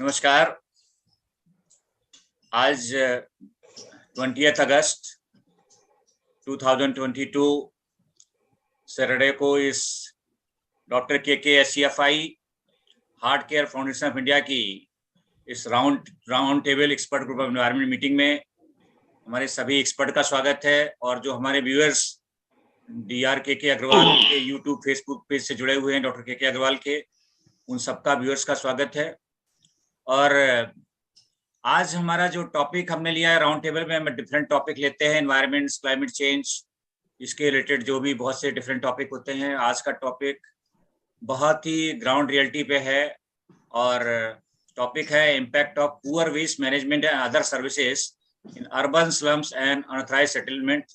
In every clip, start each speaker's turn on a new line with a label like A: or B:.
A: नमस्कार। आज 20 अगस्त 2022 सैटरडे को इस डॉक्टर के heart care foundation of India की इस round table expert group of environment meeting में हमारे सभी एक्सपर्ट का स्वागत है। और जो हमारे व्यूअर्स के अग्रवाल के यूट्यूब फेसबुक पेज से जुड़े हुए हैं डॉक्टर के अग्रवाल के, उन सबका व्यूअर्स का स्वागत है। और आज हमारा जो टॉपिक हमने लिया है राउंड टेबल में, हम डिफरेंट टॉपिक लेते हैं, एनवायरनमेंट, क्लाइमेट चेंज, इसके रिलेटेड जो भी बहुत से डिफरेंट टॉपिक होते हैं। आज का टॉपिक बहुत ही ग्राउंड रियलिटी पे है और टॉपिक है impact of poor waste management and other services in urban slums and unauthorised settlement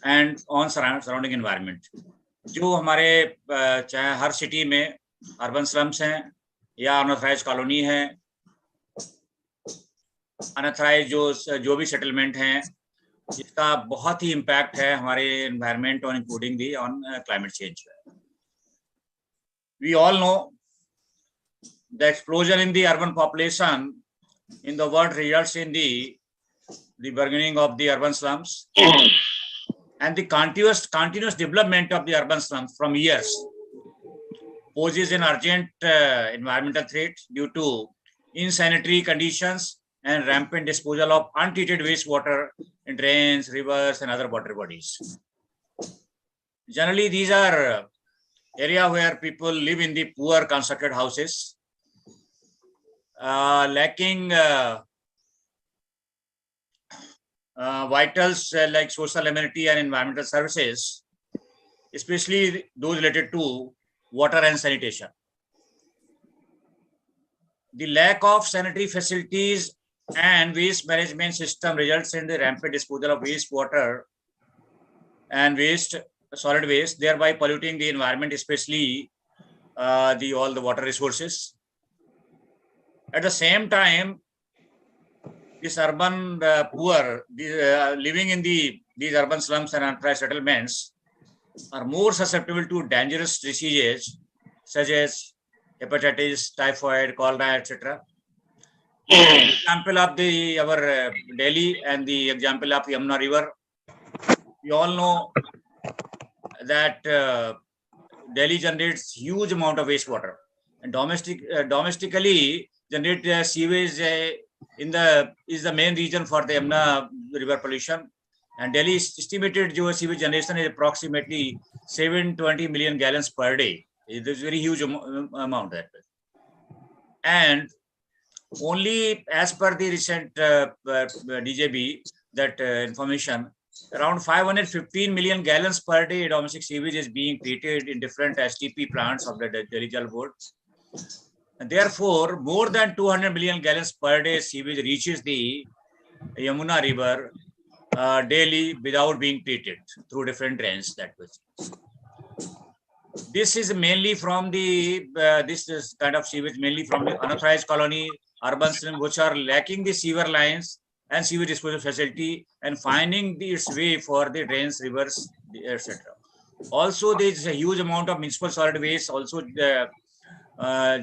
A: and on surrounding environment. जो हमारे चाहे हर सिटी में अर्बन स्लम्स हैं या अनऑथराइज्ड कॉलोनी है, अनऑथराइज्ड जो भी सेटलमेंट हैं, इसका बहुत ही इम्पैक्ट है हमारे एनवायरनमेंट और including the on climate change. We all know the explosion in the urban population in the world results in the burgeoning of the urban slums and the continuous development of the urban slums from years poses an urgent environmental threat due to insanitary conditions and rampant disposal of untreated wastewater in drains, rivers, and other water bodies. Generally, these are area where people live in the poor constructed houses, lacking vitals like social amenity and environmental services, especially those related to water and sanitation. The lack of sanitary facilities and waste management system results in the rampant disposal of wastewater and solid waste, thereby polluting the environment, especially all the water resources. At the same time, this urban poor living in these urban slums and unauthorized settlements are more susceptible to dangerous diseases such as hepatitis, typhoid, cholera, etc. Example of our Delhi and the example of Yamuna River. We all know that Delhi generates huge amount of wastewater, and domestically generated sewage is the main reason for the Yamuna river pollution. And Delhi's estimated sewage generation is approximately 720 million gallons per day. It is a very huge amount that. And only as per the recent DJB that information, around 515 million gallons per day domestic sewage is being treated in different STP plants of the Delhi Jal Board. And therefore, more than 200 million gallons per day sewage reaches the Yamuna River daily without being treated through different drains. That was. This is mainly from this kind of sewage mainly from the unauthorized colony, urban slums, which are lacking the sewer lines and sewage disposal facility and finding its way for the drains, rivers, etc. Also, there is a huge amount of municipal solid waste also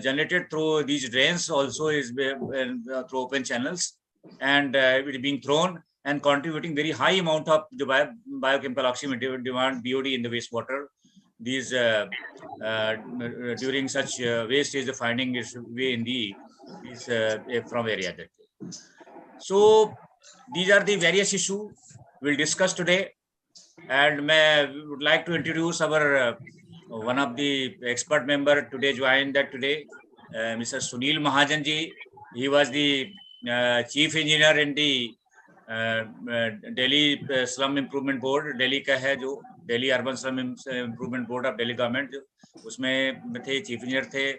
A: generated through these drains, also is through open channels, and it is being thrown and contributing very high amount of the biochemical oxygen demand BOD in the wastewater. These during such waste is finding its way in from area. So these are the various issues we'll discuss today, and I would like to introduce our one of the expert member today joined that today, Mr. Sunil Mahajan ji. He was the chief engineer in the Delhi Slum Improvement Board. Delhi का है जो Delhi Urban Slum Improvement Board of Delhi Government, उसमें थे, chief engineer थे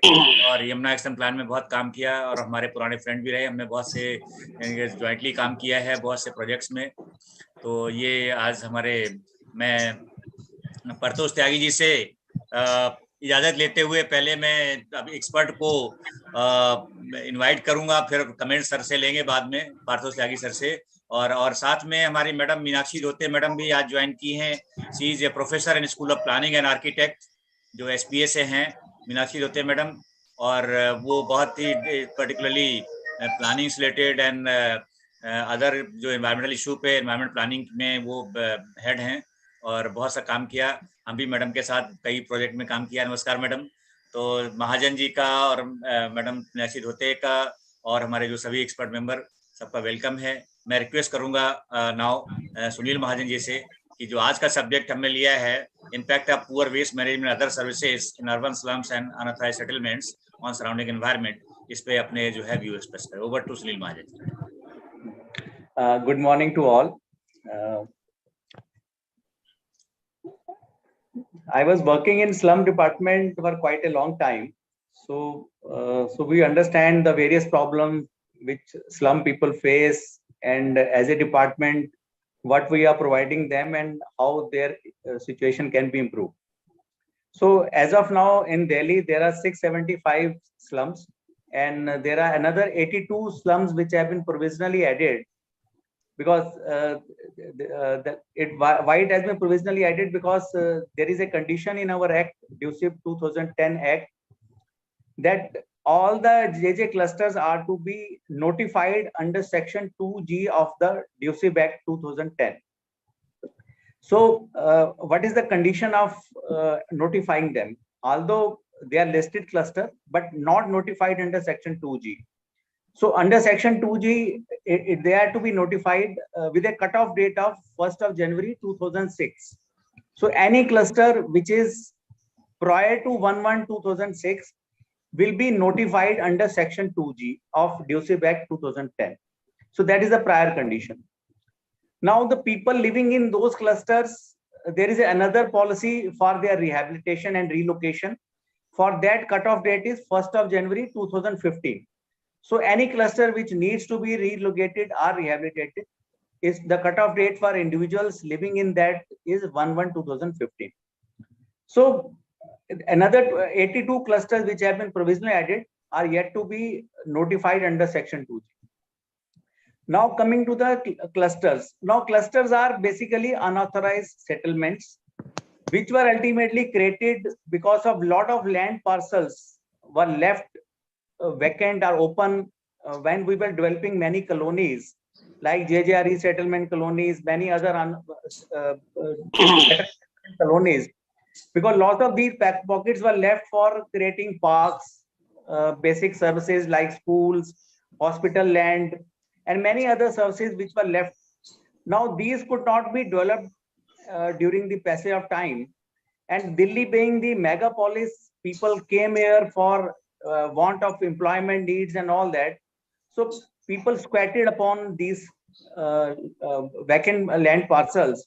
A: और Yamuna action plan में बहुत काम किया और हमारे पुराने फ्रेंड भी रहे। हमने बहुत से ज्वाइंटली काम किया है बहुत से प्रोजेक्ट्स में। तो ये आज मैं परतोष त्यागी जी से इजाज़त लेते हुए पहले मैं अब एक्सपर्ट को इनवाइट करूंगा, फिर कमेंट सर से लेंगे बाद में, पार्थोष त्यागी सर से। और साथ में हमारी मैडम मीनाक्षी दोते मैडम भी आज ज्वाइन की हैं। She is a professor in school of planning and architect जो SPA से हैं। मीनाक्षी दोते मैडम और वो बहुत ही particularly planning related and other जो एनवायरमेंटल इशू पे एनवायरमेंट प्लानिंग में वो हेड हैं और बहुत सा काम किया। हम भी मैडम के साथ कई प्रोजेक्ट में काम किया। नमस्कार मैडम। तो महाजन जी का और मैडम मीनाक्षी धोते का और हमारे जो सभी एक्सपर्ट मेंबर सबका वेलकम है। मैं रिक्वेस्ट करूंगा नाउ सुनील महाजन जी से कि जो आज का सब्जेक्ट हमने लिया है impact of poor waste management other services in urban slums and unauthorised settlements on surrounding environment, इस पे अपने जो है व्यू एक्सप्रेस करें। Over to Sunil Mahajan ji.
B: Good morning to all. I was working in slum department for quite a long time, so we understand the various problems which slum people face, and as a department, what we are providing them and how their situation can be improved. So as of now in Delhi, there are 675 slums, and there are another 82 slums which have been provisionally added. Because why it has been provisionally added, because there is a condition in our act, DUCIP 2010 act, that all the JJ clusters are to be notified under section 2G of the DUCIP act 2010. So what is the condition of notifying them? Although they are listed cluster but not notified under section 2G. So under section 2G, they are to be notified with a cutoff date of 1st of January 2006. So any cluster which is prior to 1/1/2006 will be notified under section 2G of DUCIP Act 2010. So that is the prior condition. Now the people living in those clusters, there is another policy for their rehabilitation and relocation. For that, cutoff date is 1st of January 2015. So any cluster which needs to be relocated or rehabilitated, is the cutoff date for individuals living in that is 1/1/2015. So another 82 clusters which have been provisionally added are yet to be notified under section 2G. Now coming to the clusters. Now clusters are basically unauthorized settlements which were ultimately created because of lot of land parcels were left vacant or open when we were developing many colonies like JJRE settlement colonies, many other colonies, because lots of these pockets were left for creating parks, basic services like schools, hospital land, and many other services which were left. Now these could not be developed during the passage of time, and Delhi being the megapolis, people came here for want of employment needs and all that. So people squatted upon these vacant land parcels,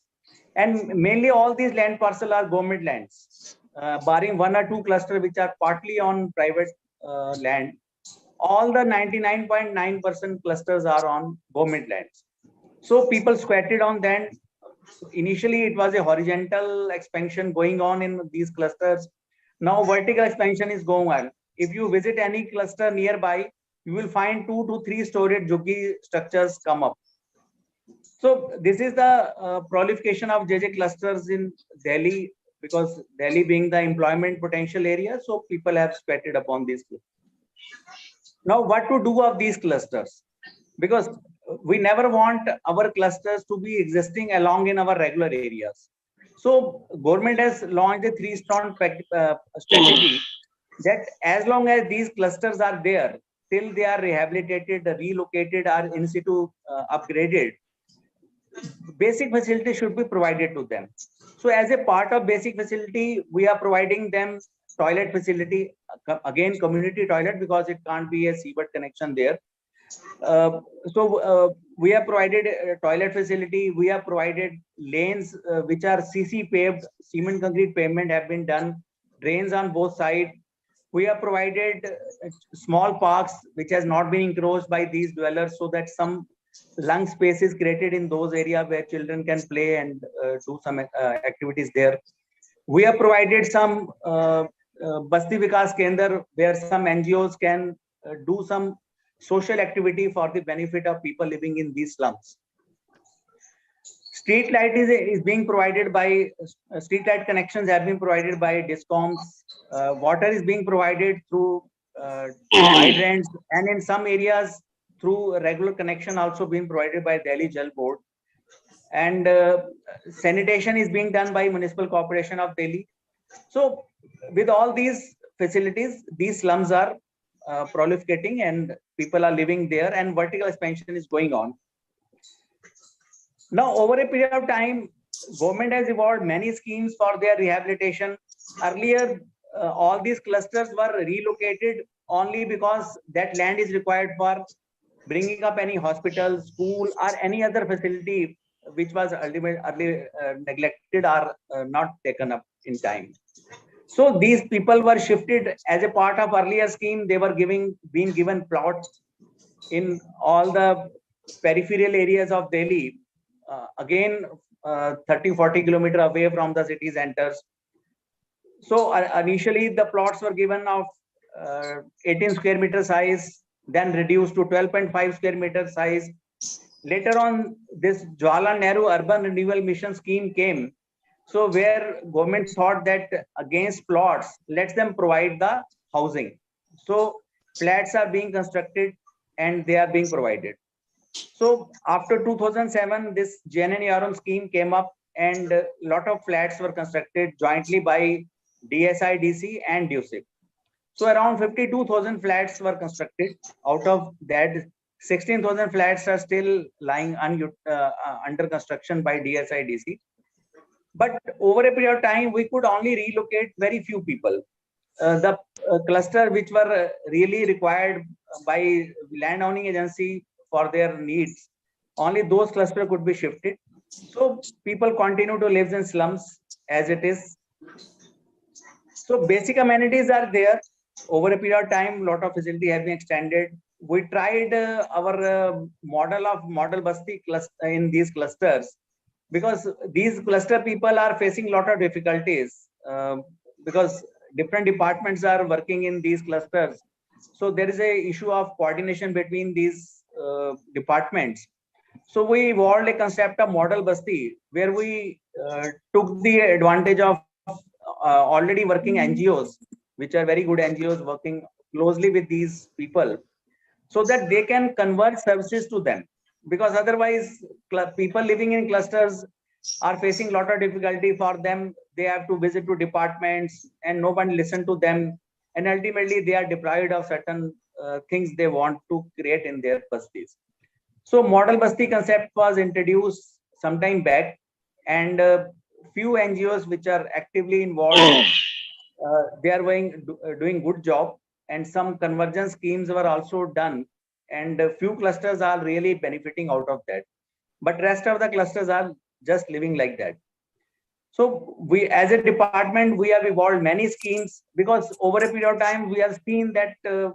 B: and mainly all these land parcels are government lands, barring one or two clusters which are partly on private land. All the 99.9% clusters are on government lands. So people squatted on that. Initially, it was a horizontal expansion going on in these clusters. Now vertical expansion is going on. If you visit any cluster nearby, you will find 2 to 3 storied juggi structures come up. So this is the proliferation of JJ clusters in Delhi, because Delhi being the employment potential area, so people have squatted upon these clusters. Now what to do of these clusters? Because we never want our clusters to be existing along in our regular areas. So government has launched a 3-strand strategy that as long as these clusters are there, till they are rehabilitated, relocated, or in situ upgraded, basic facilities should be provided to them. So as a part of basic facility, we are providing them toilet facility, again community toilet, because it can't be a seaward connection there. So we have provided a toilet facility. We have provided lanes which are CC paved, cement concrete pavement have been done, drains on both sides. We have provided small parks which has not been encroached by these dwellers, so that some lung space is created in those areas where children can play and do some activities there. We have provided some Basti Vikas Kendra, where some NGOs can do some social activity for the benefit of people living in these slums. Street light is being provided by, street light connections have been provided by DISCOMs. Water is being provided through hydrants, and in some areas through regular connection also being provided by Delhi Jal Board. And sanitation is being done by Municipal Corporation of Delhi. So with all these facilities, these slums are proliferating and people are living there, and vertical expansion is going on. Now, over a period of time, government has evolved many schemes for their rehabilitation. Earlier, all these clusters were relocated only because that land is required for bringing up any hospital, school, or any other facility which was early neglected or not taken up in time. So these people were shifted as a part of earlier scheme. They were being given plots in all the peripheral areas of Delhi, again 30-40 kilometers away from the city centers. So initially the plots were given of 18 square meter size, then reduced to 12.5 square meter size. Later on, this Jawaharlal Nehru Urban Renewal Mission scheme came. So where government thought that against plots, let them provide the housing. So flats are being constructed and they are being provided. So after 2007, this JNNERM scheme came up, and a lot of flats were constructed jointly by DSIDC and DUSIP. So around 52,000 flats were constructed. Out of that, 16,000 flats are still lying under construction by DSIDC. But over a period of time, we could only relocate very few people. The cluster which were really required by land owning agency for their needs, only those clusters could be shifted. So people continue to live in slums as it is. So basic amenities are there. Over a period of time, lot of facility have been extended. We tried our model of model basti cluster in these clusters, because these cluster people are facing lot of difficulties, because different departments are working in these clusters. So there is a issue of coordination between these departments. So we evolved a concept of model basti, where we took the advantage of already working NGOs, which are very good NGOs working closely with these people, so that they can convert services to them. Because otherwise, people living in clusters are facing a lot of difficulty for them. They have to visit to departments and no one listen to them. And ultimately, they are deprived of certain things they want to create in their bastis. So model basti concept was introduced some time back, and few NGOs which are actively involved, they are doing good job, and some convergence schemes were also done, and a few clusters are really benefiting out of that. But rest of the clusters are just living like that. So we, as a department, we have evolved many schemes, because over a period of time, we have seen that the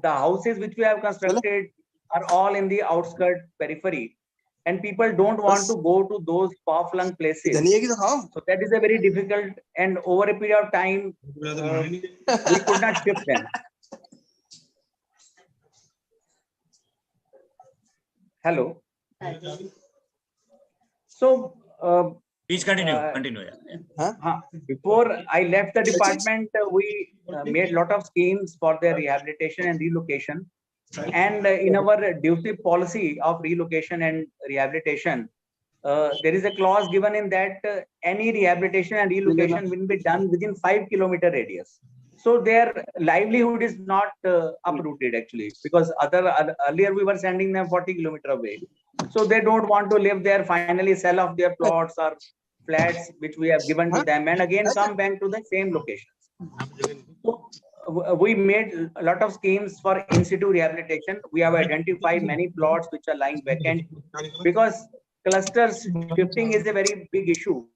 B: houses which we have constructed are all in the outskirt periphery, and people don't want to go to those far-flung places. So that is a very difficult, and over a period of time, we could not shift them. Hello. So
A: please continue.
B: before I left the department, we made a lot of schemes for their rehabilitation and relocation. And in our duty policy of relocation and rehabilitation, there is a clause given in that any rehabilitation and relocation will be done within 5-kilometer radius. So their livelihood is not uprooted actually, because earlier we were sending them 40 kilometers away. So they don't want to live there, finally sell off their plots or flats which we have given to them, and again come back to the same locations. So we made a lot of schemes for in situ rehabilitation. We have identified many plots which are lying vacant, because clusters shifting is a very big issue.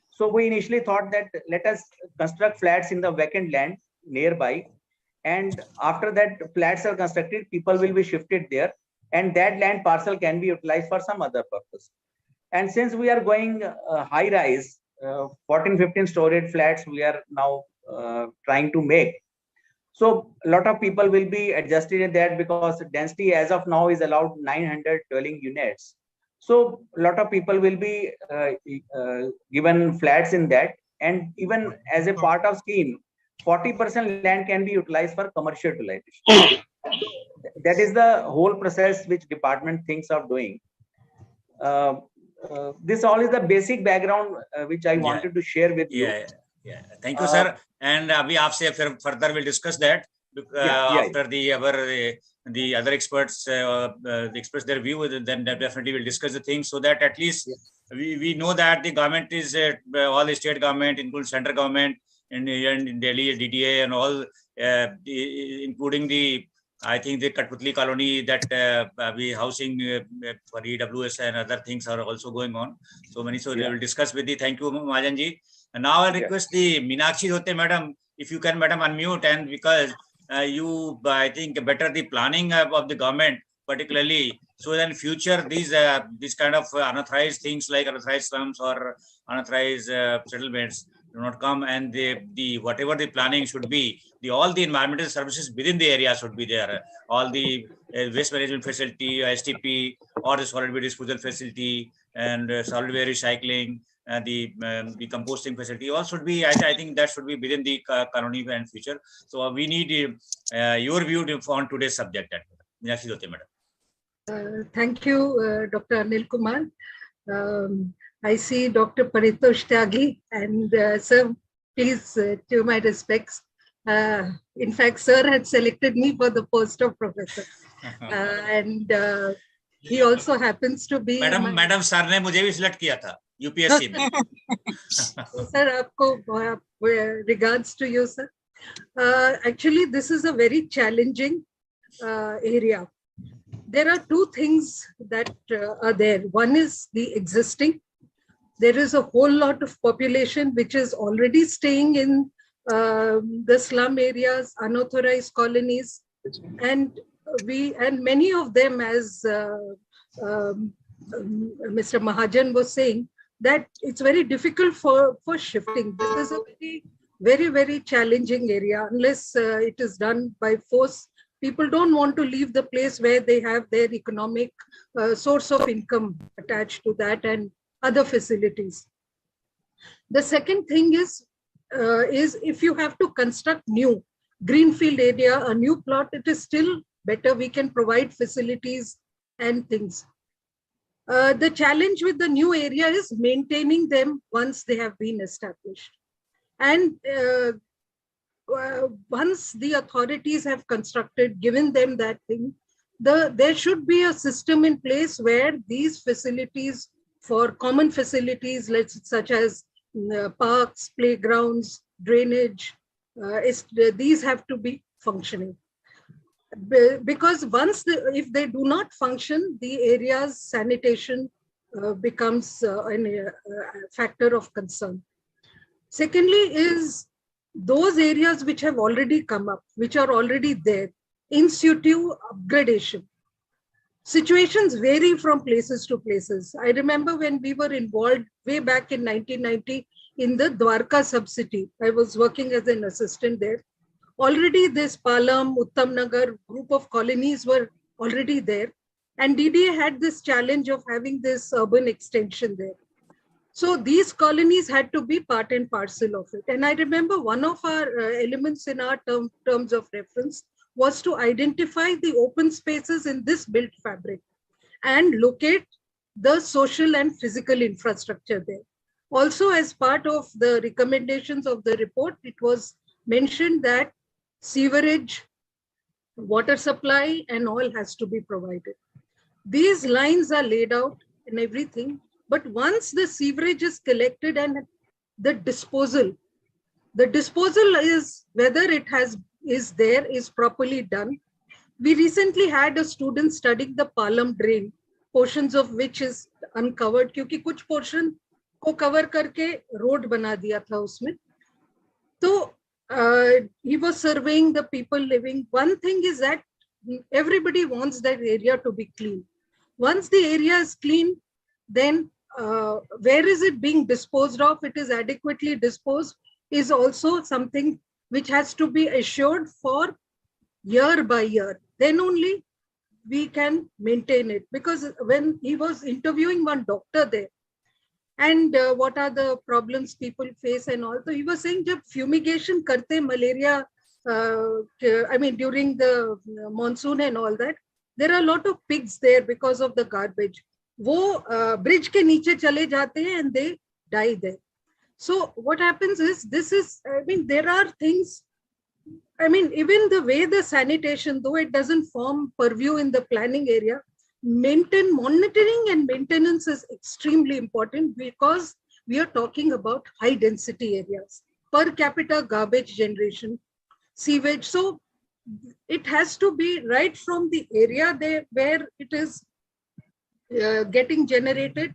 B: So we initially thought that let us construct flats in the vacant land nearby, and after that flats are constructed, people will be shifted there, and that land parcel can be utilized for some other purpose. And since we are going high rise, 14-15 storage flats we are now trying to make. So a lot of people will be adjusted in that, because density as of now is allowed 900 dwelling units. So a lot of people will be given flats in that. And even as a part of scheme, 40% land can be utilized for commercial utilization. That is the whole process which department thinks of doing. This all is the basic background which I wanted to share with you.
A: Yeah. Thank you, sir. And we आपसे further will discuss that after the other experts express their view. Then definitely we'll discuss the things so that at least we know that the government is all the state government, including central government, and in Delhi, DDA, and all, including I think the Katputli colony that we housing for EWS and other things are also going on. So many, so they will discuss with the. Thank you, Mahajan ji. And now I request the Meenakshi Dhote madam, if you can, madam, unmute, and because you, I think, better the planning of the government, particularly, so that in future these kind of unauthorized things like unauthorized slums or unauthorized settlements do not come, and the whatever the planning should be, all the environmental services within the area should be there. All the waste management facility, STP, or the solid waste disposal facility, and solid waste recycling, the composting facility, all should be. I think that should be within the colony and future. So we need your view on today's subject.
C: Thank you, Dr. Anil Kumar. I see Dr. Paritosh Tyagi, and sir, please to my respects. In fact, sir had selected me for the post of professor, and he also happens to be.
A: Madam, sir ने मुझे भी select किया था UPSC में.
C: Sir, आपको regards to you, sir. Actually, this is a very challenging area. There are two things that are there. One is the existing. There is a whole lot of population which is already staying in the slum areas, unauthorized colonies, and many of them, as Mr. Mahajan was saying, that it's very difficult for shifting. This is a very, very challenging area unless it is done by force. People don't want to leave the place where they have their economic source of income attached to that and other facilities. The second thing is if you have to construct new greenfield area, a new plot, it is still better. We can provide facilities and things. The challenge with the new area is maintaining them once they have been established. And once the authorities have constructed, given them that thing, there should be a system in place where these facilities, for common facilities such as parks, playgrounds, drainage, these have to be functioning. Because if they do not function, the area's sanitation becomes a factor of concern. Secondly is those areas which have already come up, which are already there, in situ upgradation. Situations vary from places to places. I remember when we were involved way back in 1990 in the Dwarka sub-city. I was working as an assistant there. Already this Palam, Uttam Nagar group of colonies were already there. And DDA had this challenge of having this urban extension there. So these colonies had to be part and parcel of it. And I remember one of our elements in our terms of reference was to identify the open spaces in this built fabric and locate the social and physical infrastructure there. Also, as part of the recommendations of the report, it was mentioned that sewerage, water supply, and all has to be provided. These lines are laid out and everything, but once the sewerage is collected and the disposal is whether it is properly done. We recently had a student studying the Palam drain, portions of which is uncovered, क्योंकि कुछ portion को cover करके road बना दिया था उसमें. So he was surveying the people living. One thing is that everybody wants that area to be clean. Once the area is clean, then where is it being disposed of? It is adequately disposed is also something which has to be assured for year by year. Then only we can maintain it. Because when he was interviewing one doctor there, and what are the problems people face and all. So he was saying, jab fumigation karte malaria, I mean during the monsoon and all that, there are a lot of pigs there because of the garbage. वो bridge के नीचे चले जाते हैं and they die there. So what happens is, this is, I mean, there are things, I mean, even the way the sanitation, though it doesn't form purview in the planning area, monitoring and maintenance is extremely important, because we are talking about high density areas, per capita garbage generation, sewage. So it has to be right from the area there where it is getting generated,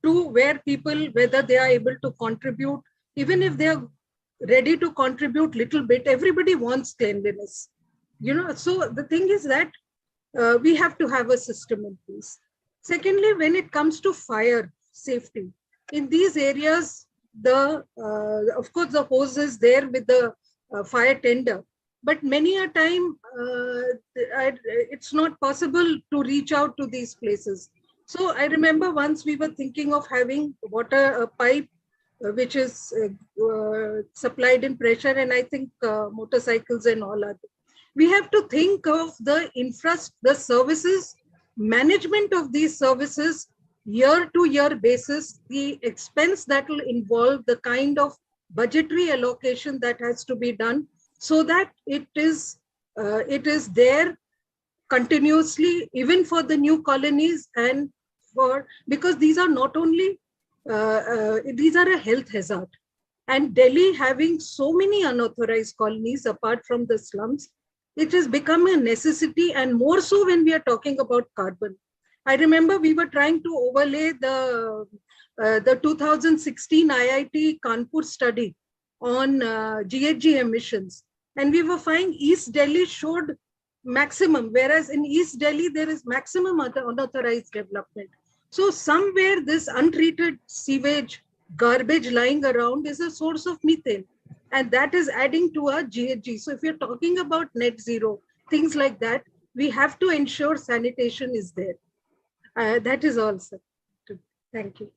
C: to where people, whether they are able to contribute, even if they are ready to contribute little bit, everybody wants cleanliness, you know. So the thing is that we have to have a system in place. Secondly, when it comes to fire safety, in these areas, the of course the hose is there with the fire tender, but many a time it's not possible to reach out to these places. So I remember once we were thinking of having water pipe which is supplied in pressure, and I think motorcycles and all are. We have to think of the the services, management of these services, year to year basis, the expense that will involve, the kind of budgetary allocation that has to be done, so that it is there continuously, even for the new colonies, and for, because these are not only these are a health hazard. And Delhi having so many unauthorized colonies apart from the slums, it has become a necessity, and more so when we are talking about carbon. I remember we were trying to overlay the 2016 IIT Kanpur study on GHG emissions, and we were finding East Delhi showed maximum, whereas in East Delhi there is maximum unauthorized development. So somewhere this untreated sewage, garbage lying around is a source of methane, and that is adding to our GHG. So if you're talking about net zero, things like that, we have to ensure sanitation is there. That is all, sir. Thank you.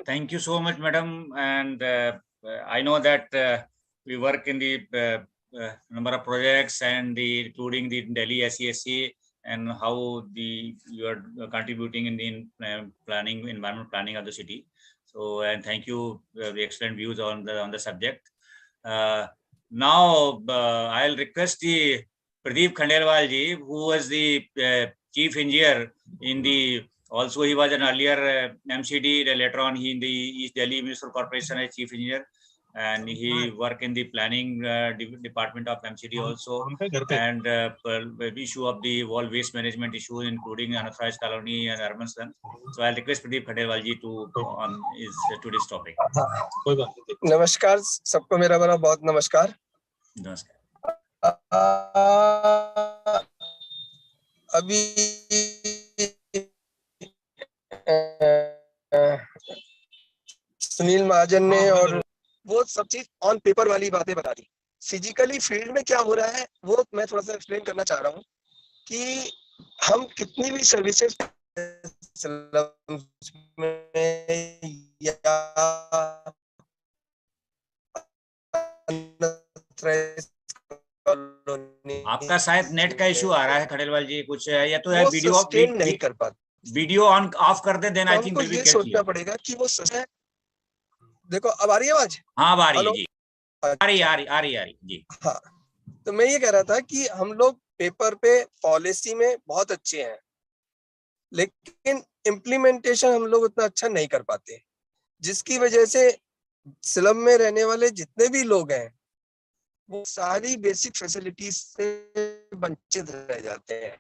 A: Thank you so much, madam. And I know that we work in the number of projects, and including the Delhi SESC, and how you are contributing in the planning, environment planning of the city. So, and thank you the excellent views on the subject. Now I'll request the Pradeep Khandelwal ji, who was the chief engineer in the, also he was an earlier MCD, later on he in the East Delhi Municipal Corporation as chief engineer, and he worked in the planning department of MCD also, and the issue of the wall waste management issue, including unauthorized colony and urban slums. So I'll request Pradeep Khandelwal ji to on today's topic.
D: नमस्कार सबको, मेरा बड़ा बहुत नमस्कार। अभी सुनील महाजन ने और वो सब चीज ऑन पेपर वाली बातें बता दी। फिजिकली फील्ड में क्या हो रहा है वो मैं थोड़ा सा एक्सप्लेन करना चाह रहा हूँ कि हम कितनी भी सर्विसेज
A: आपका शायद नेट का इशू आ रहा है खंडेलवाल जी, कुछ है या तो है वीडियो
D: नहीं कर पाते,
A: वीडियो ऑन ऑफ कर दे, देन आई थिंक
D: ये सोचना पड़ेगा कि वो सच है। देखो अब आ रही है आवाज? हाँ,
A: आ रही है जी, आ रही जी।
D: हाँ, तो मैं ये कह रहा था कि हम लोग पेपर पे पॉलिसी में बहुत अच्छे हैं, लेकिन इम्प्लीमेंटेशन हम लोग उतना अच्छा नहीं कर पाते, जिसकी वजह से स्लम में रहने वाले जितने भी लोग हैं वो सारी बेसिक फैसिलिटीज से वंचित रह जाते हैं।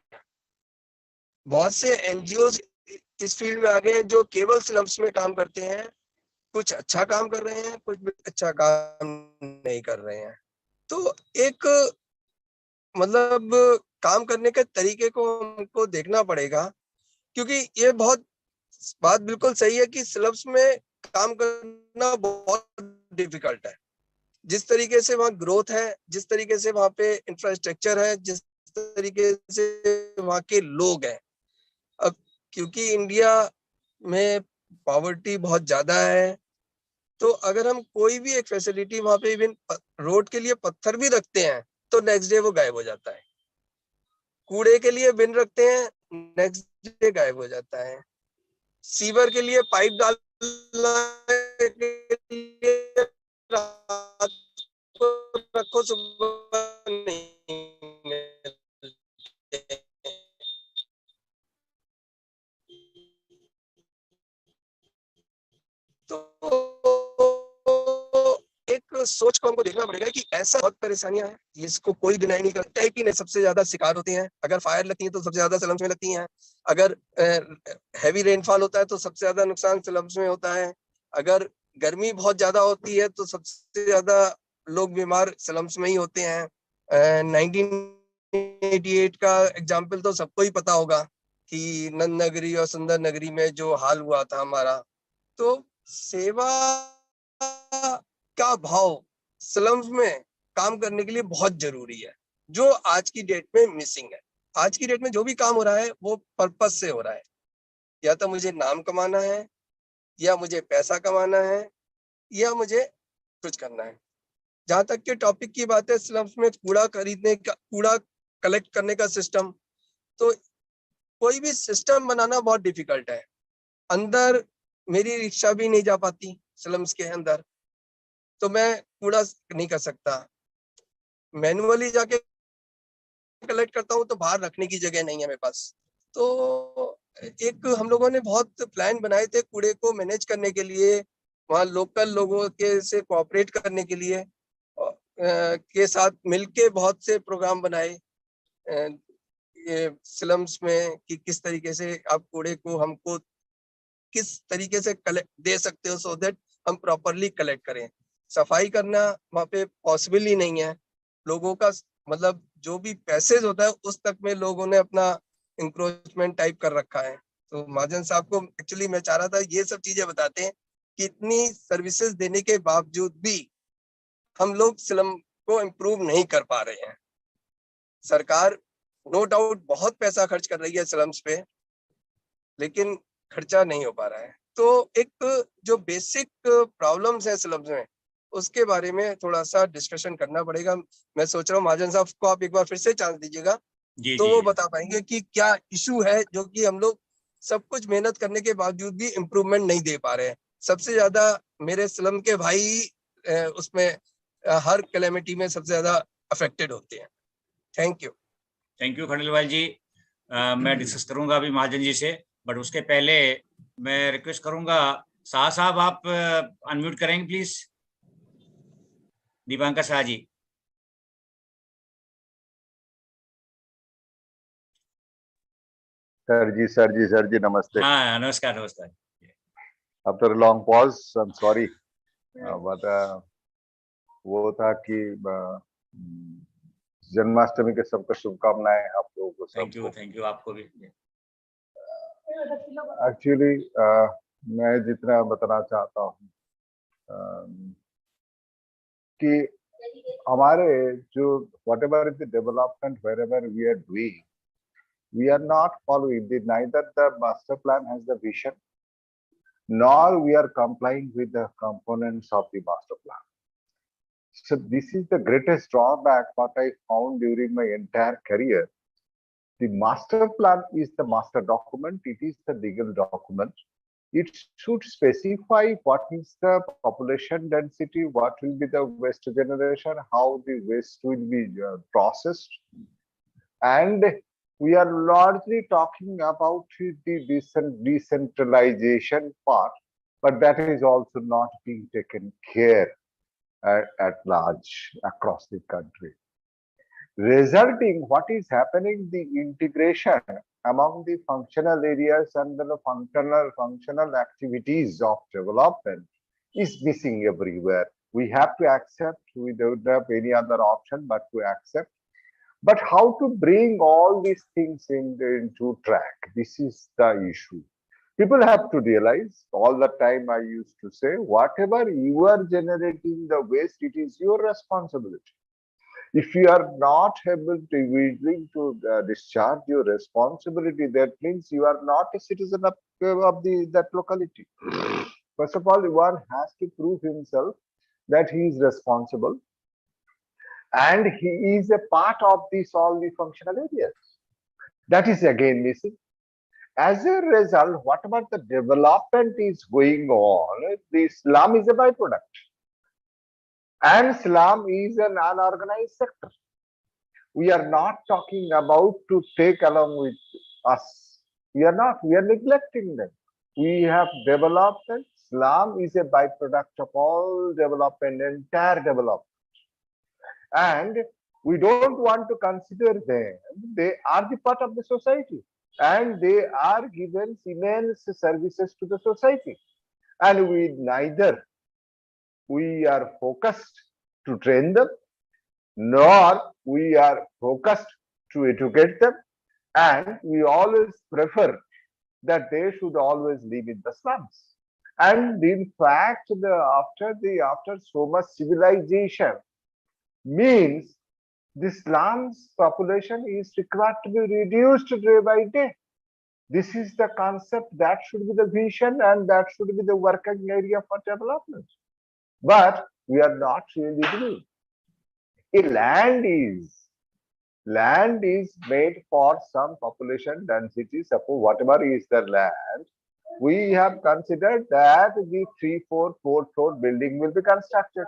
D: बहुत से एनजीओ इस फील्ड में आ गए हैं जो केवल स्लम्स में काम करते हैं, कुछ अच्छा काम कर रहे हैं, कुछ अच्छा काम नहीं कर रहे हैं। तो एक मतलब काम करने के तरीके को हमको देखना पड़ेगा, क्योंकि ये बहुत बात बिल्कुल सही है कि स्लम्स में काम करना बहुत डिफिकल्ट है। जिस तरीके से वहाँ ग्रोथ है, जिस तरीके से वहाँ पे इंफ्रास्ट्रक्चर है, जिस तरीके से वहाँ के लोग हैं, अब क्योंकि इंडिया में पॉवर्टी बहुत ज्यादा है, तो अगर हम कोई भी एक फैसिलिटी वहां पे इवन रोड के लिए पत्थर भी रखते हैं तो नेक्स्ट डे वो गायब हो जाता है। कूड़े के लिए बिन रखते हैं, नेक्स्ट डे गायब हो जाता है। सीवर के लिए पाइप डालना के लिए रात को रखो, सुबह नहीं मिलते। तो एक सोच को हमको देखना पड़ेगा कि ऐसा बहुत परेशानियां हैं, इसको कोई डिनाई नहीं करता है कि नहीं सबसे ज्यादा शिकार होते हैं। अगर फायर लगती है तो सबसे ज्यादा स्लम्स में लगती हैं। अगर हैवी रेनफॉल होता है तो सबसे ज्यादा नुकसान स्लम्स में होता है। अगर गर्मी बहुत ज्यादा होती है तो सबसे ज्यादा लोग बीमार स्लम्स में ही होते हैं। 1988 का एग्जाम्पल तो सबको ही पता होगा कि नंद नगरी और सुंदर नगरी में जो हाल हुआ था हमारा। तो सेवा का भाव स्लम्स में काम करने के लिए बहुत जरूरी है, जो आज की डेट में मिसिंग है। आज की डेट में जो भी काम हो रहा है वो पर्पस से हो रहा है, या तो मुझे नाम कमाना है, या मुझे पैसा कमाना है, या मुझे कुछ करना है। जहां तक के टॉपिक की बात है, स्लम्स में कूड़ा खरीदने का, कूड़ा कलेक्ट करने का सिस्टम, तो कोई भी सिस्टम बनाना बहुत डिफिकल्ट है। अंदर मेरी रिक्शा भी नहीं जा पाती स्लम्स के अंदर, तो मैं कूड़ा नहीं कर सकता। मैनुअली जाके कलेक्ट करता हूँ तो बाहर रखने की जगह नहीं है मेरे पास। तो एक हम लोगों ने बहुत प्लान बनाए थे कूड़े को मैनेज करने के लिए, वहाँ लोकल लोगों के से कोऑपरेट करने के लिए, के साथ मिलके बहुत से प्रोग्राम बनाए ये स्लम्स में कि किस तरीके से आप कूड़े को हमको किस तरीके से कलेक्ट दे सकते हो, सो दैट हम प्रॉपरली कलेक्ट करें। सफाई करना वहाँ पे पॉसिबल ही नहीं है। लोगों का मतलब जो भी पैसेज होता है उस तक में लोगों ने अपना इंक्रोचमेंट टाइप कर रखा है। तो महाजन साहब को एक्चुअली मैं चाह रहा था ये सब चीजें बताते हैं कि इतनी सर्विसेज देने के बावजूद भी हम लोग स्लम को इम्प्रूव नहीं कर पा रहे हैं। सरकार नो डाउट बहुत पैसा खर्च कर रही है स्लम्स पे, लेकिन खर्चा नहीं हो पा रहा है। तो एक जो बेसिक प्रॉब्लम्स है स्लम्स में, उसके बारे में थोड़ा सा डिस्कशन करना पड़ेगा। मैं सोच रहा हूँ महाजन साहब को आप एक बार फिर से चांस दीजिएगा,
A: जी
D: तो
A: जी
D: वो बता पाएंगे कि क्या इशू है जो कि हम लोग सब कुछ मेहनत करने के बावजूद भी इम्प्रूवमेंट नहीं दे पा रहे हैं। सबसे ज्यादा मेरे स्लम के भाई उसमें हर कैलेमिटी में सबसे ज्यादा अफेक्टेड होते हैं। Thank you.
A: Thank you Khandelwal ji. मैं डिस्कस करूंगा अभी महाजन जी से, बट उसके पहले मैं रिक्वेस्ट करूंगा शाह साहब, आप अनम्यूट करेंगे प्लीज। दीपांकर शाह जी।
E: सर जी नमस्ते।
A: हाँ नमस्कार नमस्कार।
E: After a long pause, I'm sorry, but वो था कि जन्माष्टमी के सबको शुभकामनाएं आप लोगों को सबको।
A: थैंक यू आपको भी।
E: एक्चुअली मैं जितना बताना चाहता हूँ कि हमारे जो whatever is the development wherever we are doing, we are not following neither the master plan has the vision, nor we are complying with the components of the master plan. So this is the greatest drawback what I found during my entire career. The master plan is the master document. It is the legal document. It should specify what is the population density, what will be the waste generation, how the waste will be processed. And we are largely talking about the decentralization part, but that is also not being taken care at large across the country, resulting what is happening, the integration among the functional areas and the functional activities of development is missing everywhere. We have to accept, we don't have any other option but to accept. But how to bring all these things into track, this is the issue. People have to realize, all the time I used to say, whatever you are generating the waste, it is your responsibility. If you are not able to willing to discharge your responsibility, that means you are not a citizen of that locality. First of all, one has to prove himself that he is responsible and he is a part of all the functional areas. That is again missing. As a result, whatever the development is going on, the slum is a byproduct. And slum is an unorganized sector. We are not talking about to take along with us. We are not, we are neglecting them. We have development. Slum is a byproduct of all development, entire development. And we don't want to consider them. They are the part of the society. And they are given immense services to the society. And we are focused to train them, nor we are focused to educate them, and we always prefer that they should always live in the slums. And in fact, after so much civilization means the slums population is required to be reduced day by day. This is the concept, that should be the vision, and that should be the working area for development. But we are not really doing. Land is made for some population density. Suppose whatever is the land, we have considered that the 3-4 4-floor building will be constructed.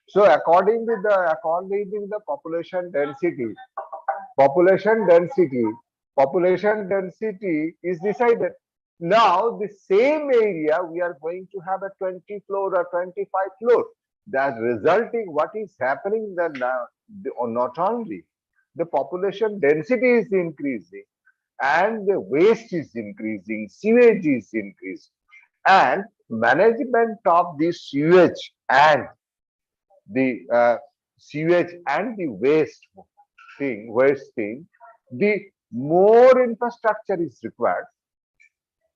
E: So according to the population density is decided. Now the same area we are going to have a 20 floor or 25 floor. That resulting, what is happening then now, not only the population density is increasing and the waste is increasing, sewage is increasing, and management of the sewage and the waste thing, the more infrastructure is required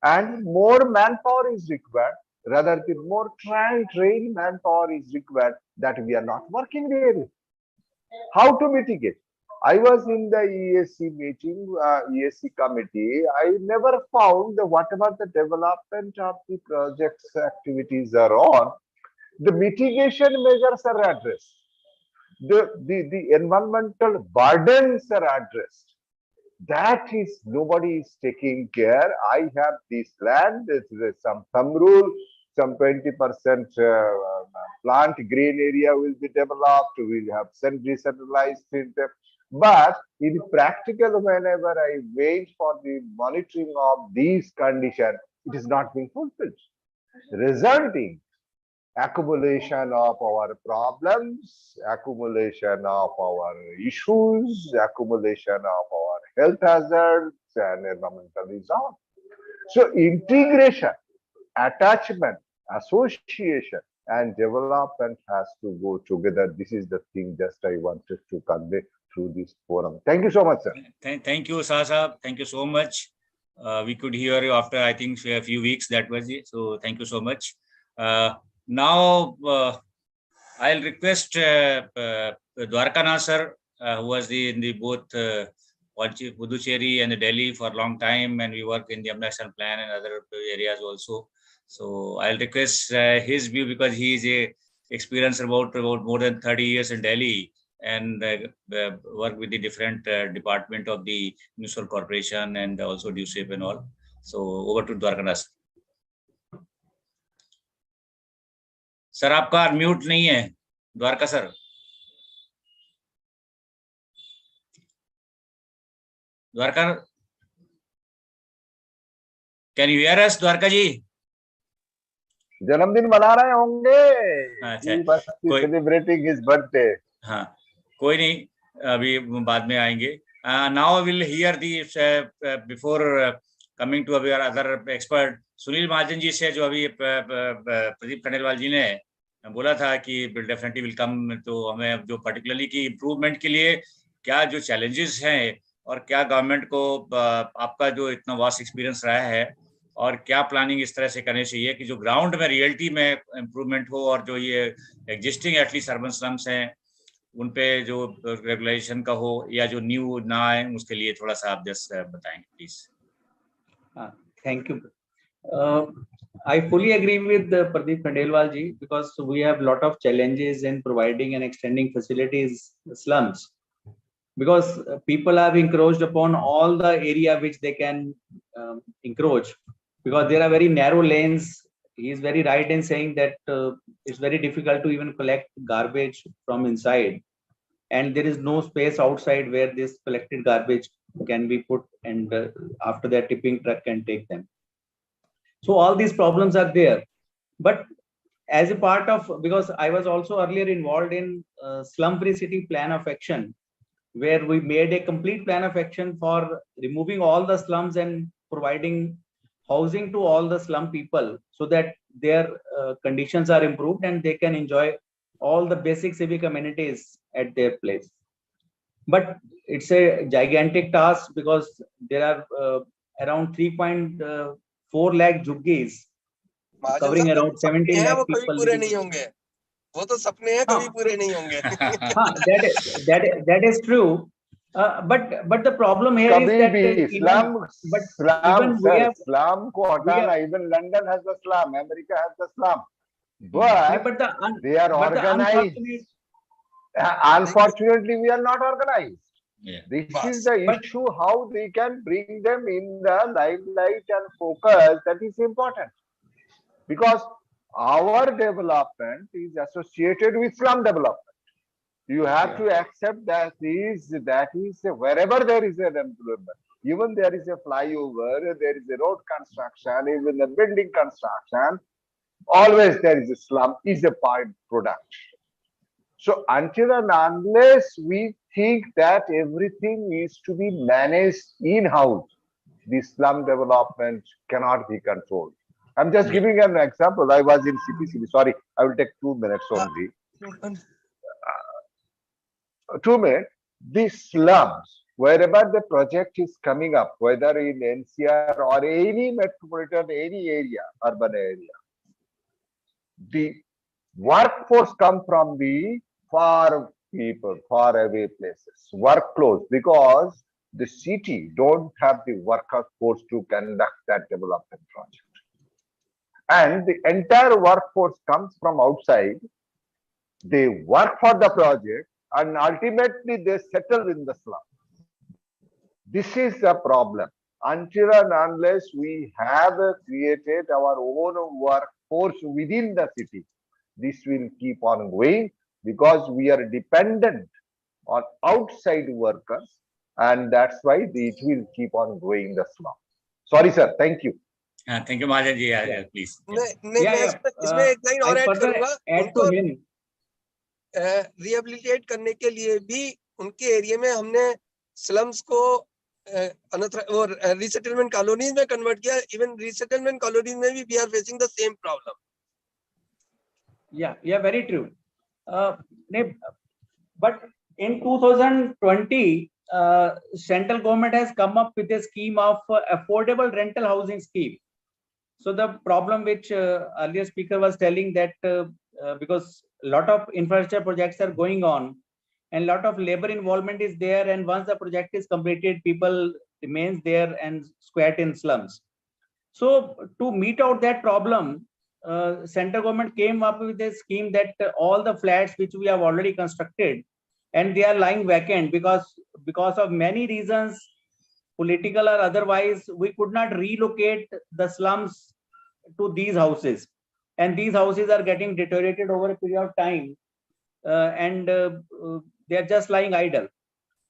E: and more manpower is required, rather the more trained manpower is required, that we are not working really. How to mitigate? I was in the ESC meeting, ESC committee. I never found that whatever the development of the projects activities are on, the mitigation measures are addressed. The environmental burdens are addressed. That is, nobody is taking care. I have this land, there's some thumb rule, some 20% plant green area will be developed, we'll have decentralized center. But in practical, whenever I wait for the monitoring of these conditions, it is not being fulfilled, resulting accumulation of our problems, accumulation of our issues, accumulation of our health hazards and environmental result. So integration, attachment, association, and development has to go together. This is the thing just I wanted to convey through this forum. Thank you so much, sir.
A: Thank you, Sasa. Thank you so much. We could hear you after, I think, a few weeks. That was it. So thank you so much. Now, I'll request Dwarkanath sir, who was in both Puducherry and Delhi for a long time, and we work in the Action Plan and other areas also. So I'll request his view, because he is experienced about more than 30 years in Delhi, and work with the different department of the municipal corporation and also DUSAP and all. So over to Dwarkanath. Sir आपका mute नहीं है, Dwarka sir. Dwarka, can you hear us Dwarka ji?
E: जन्मदिन मना रहे होंगे, celebrating his birthday.
A: हाँ, कोई नहीं, अभी बाद में आएंगे. Now will hear the before coming to our other expert, Sunil Mahajan ji से, जो अभी प्रदीप खंडेलवाल जी ने बोला था कि डेफिनेटली विल कम. तो हमें जो पर्टिकुलरली की इम्प्रूवमेंट के लिए क्या जो चैलेंजेस हैं, और क्या गवर्नमेंट को आपका जो इतना वास्ट एक्सपीरियंस रहा है, और क्या प्लानिंग इस तरह से करनी चाहिए कि जो ग्राउंड में रियलिटी में इम्प्रूवमेंट हो, और जो ये एग्जिस्टिंग एटलीस्ट अर्बन स्लम्स हैं उन पे जो रेगुलेशन का हो या जो न्यू ना आए, उसके लिए थोड़ा सा आप जस्ट बताएंगे please.
B: Thank you. I fully agree with Pradeep Khandelwal ji, because we have a lot of challenges in providing and extending facilities slums, because people have encroached upon all the area which they can encroach, because there are very narrow lanes. He is very right in saying that it's very difficult to even collect garbage from inside, and there is no space outside where this collected garbage can be put, and after that tipping truck can take them. So all these problems are there. But as a part of, because I was also earlier involved in slum free city plan of action, where we made a complete plan of action for removing all the slums and providing housing to all the slum people, so that their conditions are improved and they can enjoy all the basic civic amenities at their place. But it's a gigantic task, because there are around 3.4 lakh juggies covering around 17 lakh
D: वो कभी
B: people.
D: पूरे नहीं होंगे, वो तो सपने हैं, कभी पूरे नहीं होंगे.
B: That is true. But the problem here is that
E: slum को हटाना, even London has a slum, America has a slum, but they are organized. Unfortunately, we are not organized. Yeah. This is the issue, how we can bring them in the limelight and focus. That is important, because our development is associated with slum development. You have to accept that is wherever there is an employment, even there is a flyover, there is a road construction, even a building construction, always there is a slum is a product. So until and unless we think that everything needs to be managed in-house, the slum development cannot be controlled. I'm just giving an example. I was in CPCB. Sorry, I will take 2 minutes only. 2 minutes. The slums, wherever the project is coming up, whether in NCR or any metropolitan, any area, urban area, the workforce come from the far away places, work close, because the city don't have the workforce to conduct that development project. And the entire workforce comes from outside. They work for the project and ultimately they settle in the slum. This is the problem. Until and unless we have created our own workforce within the city, this will keep on going, because we are dependent on outside workers, and that's why it will keep on growing the slum. Sorry, sir. Thank you.
A: Thank you, Mahajan ji. Please.
D: इसमें एक line और add करूंगा. उनको rehabilitate करने के लिए भी उनके एरिया में हमने स्लम्स को वो रीसेटलमेंट कॉलोनीज में कन्वर्ट किया. इवन रीसेटलमेंट कॉलोनीज में भी we are facing the same problem.
B: Yeah, very true. But in 2020, central government has come up with a scheme of affordable rental housing scheme. So the problem which earlier speaker was telling, that because a lot of infrastructure projects are going on and a lot of labor involvement is there, and once the project is completed, people remains there and squat in slums. So to meet out that problem, central government came up with a scheme that all the flats which we have already constructed and they are lying vacant because of many reasons, political or otherwise, we could not relocate the slums to these houses, and these houses are getting deteriorated over a period of time, and they are just lying idle.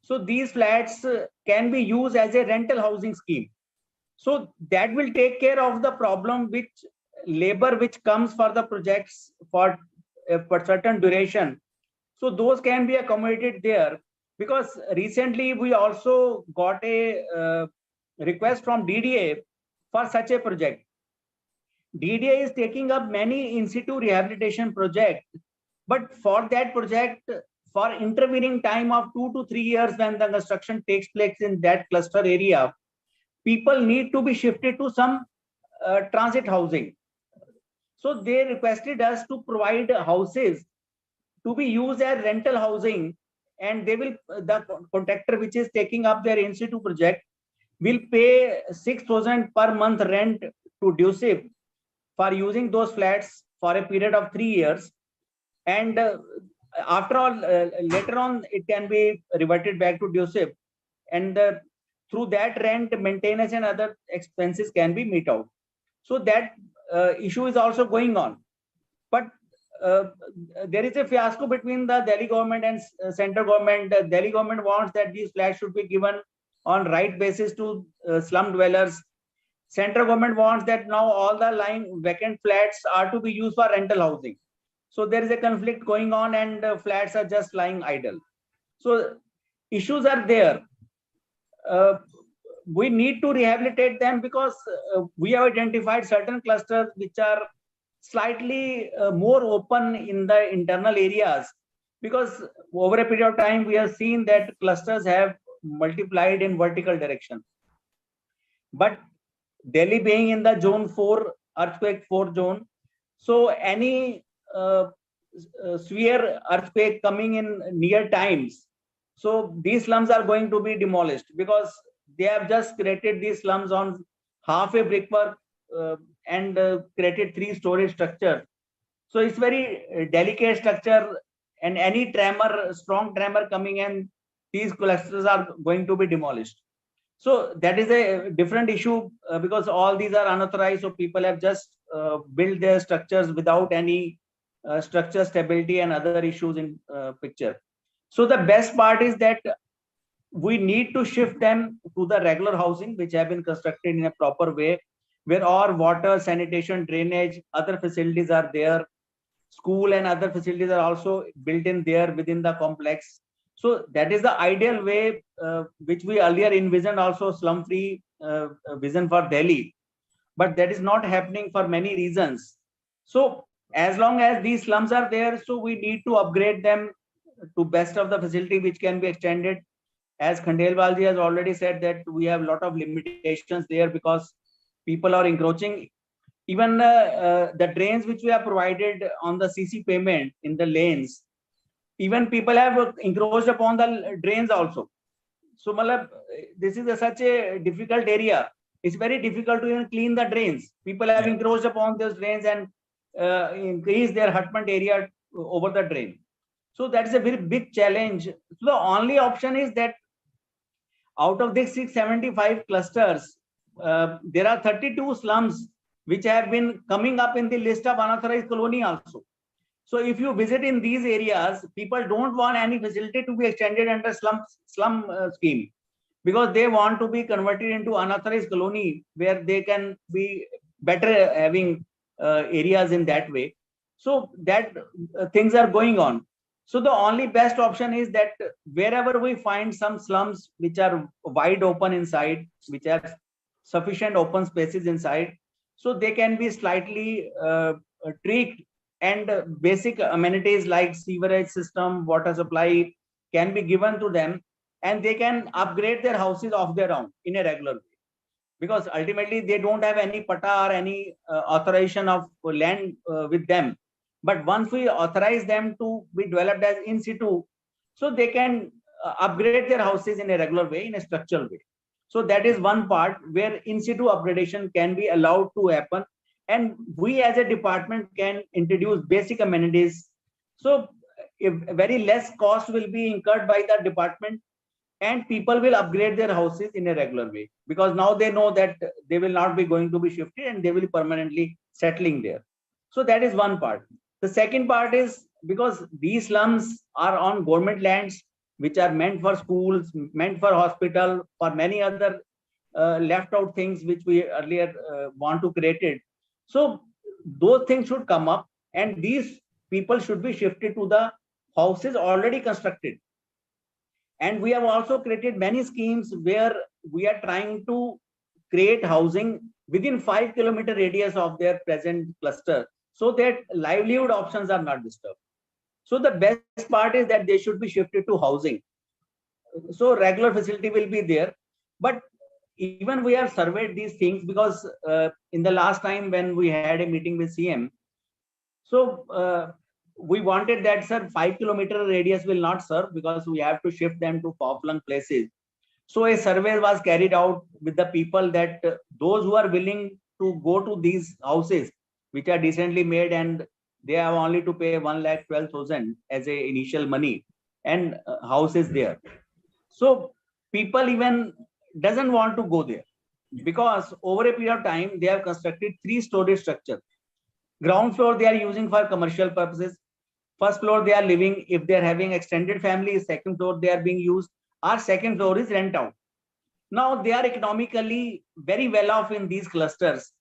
B: So these flats can be used as a rental housing scheme. So that will take care of the problem which labor which comes for the projects for certain duration. So those can be accommodated there, because recently we also got a request from DDA for such a project. DDA is taking up many in situ rehabilitation projects, but for that project, for intervening time of 2 to 3 years when the construction takes place in that cluster area, people need to be shifted to some transit housing. So they requested us to provide houses to be used as rental housing and they will, the contractor which is taking up their in situ project will pay 6,000 per month rent to DUSIP for using those flats for a period of 3 years. And after all, later on, it can be reverted back to DUSIP. And through that rent, maintenance and other expenses can be met out. So that issue is also going on. But there is a fiasco between the Delhi government and central government. The Delhi government wants that these flats should be given on right basis to slum dwellers. Central government wants that now all the lying vacant flats are to be used for rental housing. So there is a conflict going on, and flats are just lying idle. So issues are there. We need to rehabilitate them because we have identified certain clusters which are slightly more open in the internal areas, because over a period of time we have seen that clusters have multiplied in vertical direction. But Delhi being in the zone 4, earthquake 4 zone, so any severe earthquake coming in near times, so these slums are going to be demolished, because they have just created these slums on half a brickwork and created 3-story structure. So it's very delicate structure, and any tremor, strong tremor coming in, these clusters are going to be demolished. So that is a different issue because all these are unauthorized. So people have just built their structures without any structure stability and other issues in picture. So the best part is that we need to shift them to the regular housing, which have been constructed in a proper way, where all water, sanitation, drainage, other facilities are there. School and other facilities are also built in there within the complex. So that is the ideal way which we earlier envisioned, also slum-free vision for Delhi. But that is not happening for many reasons. So as long as these slums are there, so we need to upgrade them to best of the facility which can be extended. As Khandelwalji has already said that we have a lot of limitations there because people are encroaching. Even the drains which we have provided on the CC payment in the lanes, even people have encroached upon the drains also. So this is such a difficult area. It's very difficult to even clean the drains. People have encroached upon those drains and increased their hutment area over the drain. So that is a very big challenge. So the only option is that out of these 675 clusters, there are 32 slums which have been coming up in the list of unauthorized colony also. So if you visit in these areas, people don't want any facility to be extended under slum scheme, because they want to be converted into unauthorized colony where they can be better having areas in that way. So that things are going on. So the only best option is that wherever we find some slums which are wide open inside, which have sufficient open spaces inside, so they can be slightly tweaked, and basic amenities like sewerage system, water supply can be given to them, and they can upgrade their houses of their own in a regular way. Because ultimately they don't have any pata or any authorization of land with them. But once we authorize them to be developed as in situ, so they can upgrade their houses in a regular way, in a structural way. So that is one part where in situ upgradation can be allowed to happen. And we as a department can introduce basic amenities. So if very less cost will be incurred by the department, and people will upgrade their houses in a regular way, because now they know that they will not be going to be shifted and they will be permanently settling there. So that is one part. The second part is because these slums are on government lands, which are meant for schools, meant for hospital, for many other left out things which we earlier want to create it. So those things should come up, and these people should be shifted to the houses already constructed. And we have also created many schemes where we are trying to create housing within 5-kilometer radius of their present cluster, so that livelihood options are not disturbed. So the best part is that they should be shifted to housing. So regular facility will be there. But even we have surveyed these things, because in the last time when we had a meeting with CM, so we wanted that, sir, 5 kilometer radius will not serve because we have to shift them to far-flung places. So a survey was carried out with the people that those who are willing to go to these houses, which are decently made, and they have only to pay 1,12,000 as a initial money, and house is there. So people even doesn't want to go there because over a period of time they have constructed 3-story structure. Ground floor they are using for commercial purposes. First floor they are living. If they are having extended family, second floor they are being used. Our second floor is rent out. Now they are economically very well off in these clusters.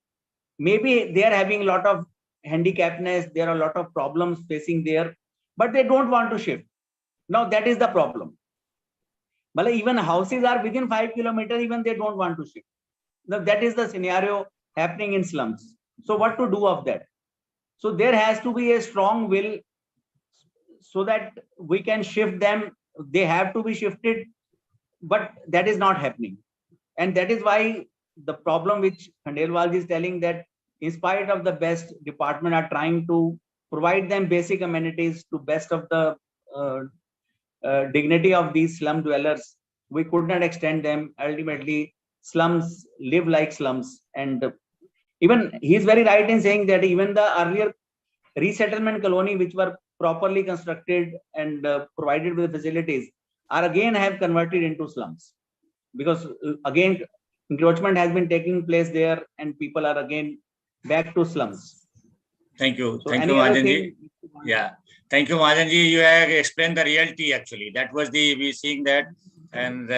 B: Maybe they are having a lot of handicapness. There are a lot of problems facing there, but they don't want to shift. Now that is the problem. But even houses are within 5 kilometers, even they don't want to shift. Now that is the scenario happening in slums. So what to do of that? So there has to be a strong will so that we can shift them. They have to be shifted, but that is not happening. And that is why the problem which Khandelwal is telling, that in spite of the best department are trying to provide them basic amenities to best of the dignity of these slum dwellers, we could not extend them. Ultimately, slums live like slums. And even he is very right in saying that even the earlier resettlement colony, which were properly constructed and provided with facilities, are again have converted into slums, because again encroachment has been taking place there and people are again back to slums.
A: Thank you.
B: So
A: Thank you,
B: any other
A: Mahajanji.
B: thing?
A: Yeah. Thank you, Mahajanji. You have explained the reality actually. That was we seeing that, and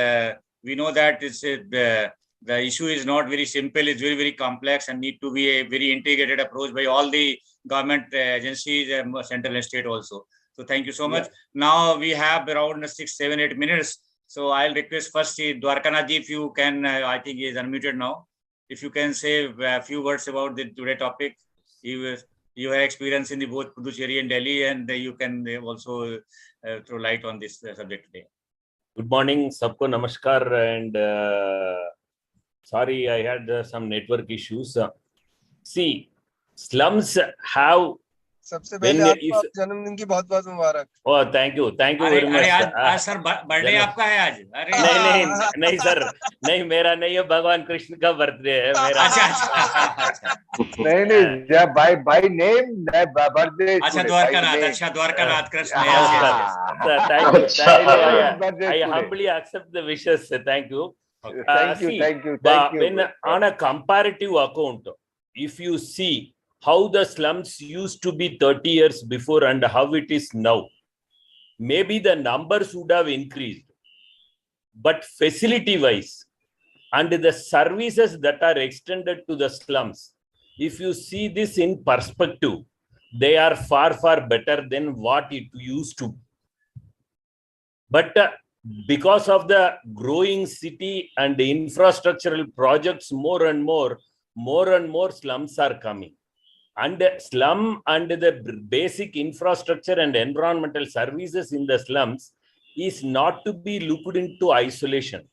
A: we know that it's the issue is not very simple. It's very, very complex and need to be a very integrated approach by all the government agencies, central and state also. So thank you so much. Now we have around 6, 7, 8 minutes. So I'll request first Dwarkanath, if you can, I think he is unmuted now. If you can say a few words about the today topic. You have experience in the both Puducherry and Delhi, and you can also throw light on this subject today.
F: Good morning, sabko namaskar, and sorry I had some network issues. See, slums have.
D: सबसे पहले आपको जन्मदिन की बहुत-बहुत मुबारक.
F: Oh, thank you very much.
A: आज sir birthday आपका है आज? अरे
F: नहीं सर, नहीं मेरा नहीं है, भगवान कृष्ण का बर्थडे है मेरा.
A: अच्छा.
E: नहीं जब by name birthday.
A: अच्छा Dwarkanath Krishna.
F: Thank you. I humbly accept the wishes. Thank you.
E: Thank you.
F: When on a comparative account, if you see how the slums used to be 30 years before and how it is now, maybe the numbers would have increased, but facility wise and the services that are extended to the slums, if you see this in perspective, they are far better than what it used to. But because of the growing city and the infrastructural projects, more and more slums are coming. And slum and the basic infrastructure and environmental services in the slums is not to be looked into isolation.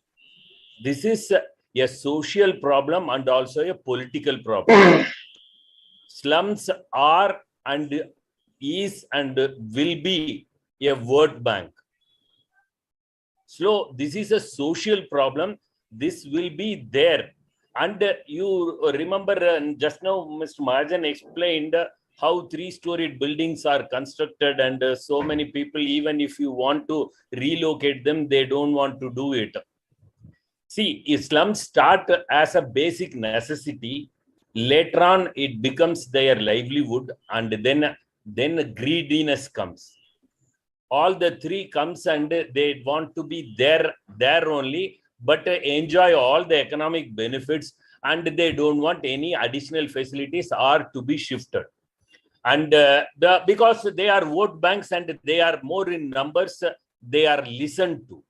F: This is a social problem and also a political problem. Slums are and is and will be a vote bank. So this is a social problem. This will be there. And you remember just now Mr. Mahajan explained how 3-storied buildings are constructed, and so many people, even if you want to relocate them, they don't want to do it. See, slums start as a basic necessity. Later on, it becomes their livelihood, and then greediness comes. All the three comes and they want to be there only, but enjoy all the economic benefits, and they don't want any additional facilities or to be shifted. And because they are vote banks and they are more in numbers, they are listened to.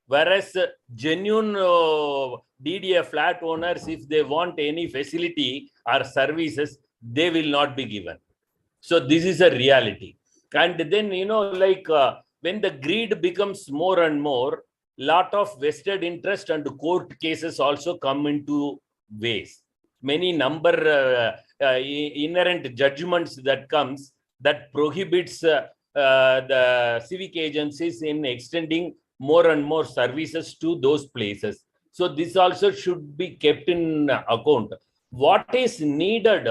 F: Whereas genuine DDA flat owners, if they want any facility or services, they will not be given. So this is a reality. And then, when the greed becomes more and more, lot of vested interest and court cases also come into ways. Many inherent judgments that comes, that prohibits the civic agencies in extending more and more services to those places. So this also should be kept in account. What is needed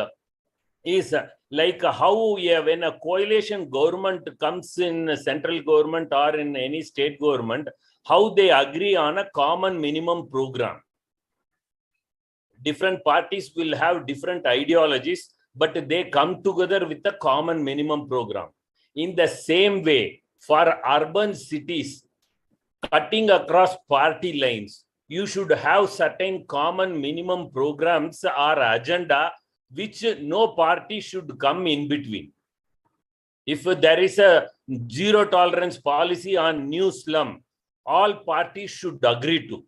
F: is like how when a coalition government comes in central government or in any state government, how they agree on a common minimum program. Different parties will have different ideologies, but they come together with a common minimum program. In the same way, for urban cities, cutting across party lines, you should have certain common minimum programs or agenda which no party should come in between. If there is a zero tolerance policy on new slum, all parties should agree to.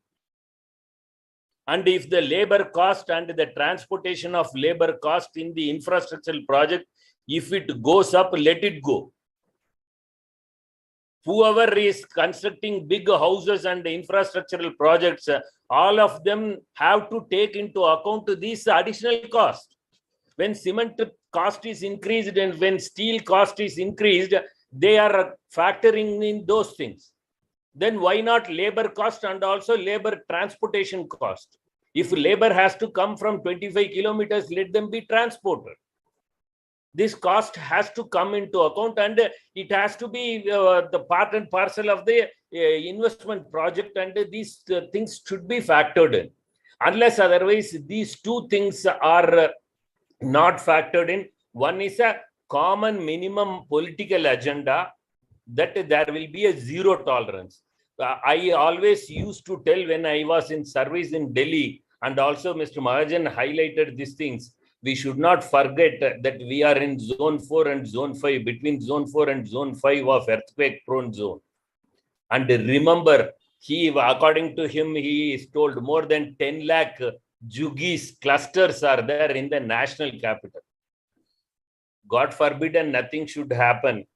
F: And if the labor cost and the transportation of labor cost in the infrastructural project, if it goes up, let it go. Whoever is constructing big houses and infrastructural projects, all of them have to take into account these additional costs. When cement cost is increased and when steel cost is increased, they are factoring in those things. Then why not labor cost and also labor transportation cost? If labor has to come from 25 kilometers, let them be transported. This cost has to come into account, and it has to be the part and parcel of the investment project, and these things should be factored in. Unless otherwise, these two things are not factored in. One is a common minimum political agenda that there will be a zero tolerance. I always used to tell when I was in service in Delhi, and also Mr. Mahajan highlighted these things. We should not forget that we are in zone 4 and zone 5, between zone 4 and zone 5 of earthquake prone zone. And remember, according to him, he is told more than 10 lakh Jugis clusters are there in the national capital. God forbid and nothing should happen.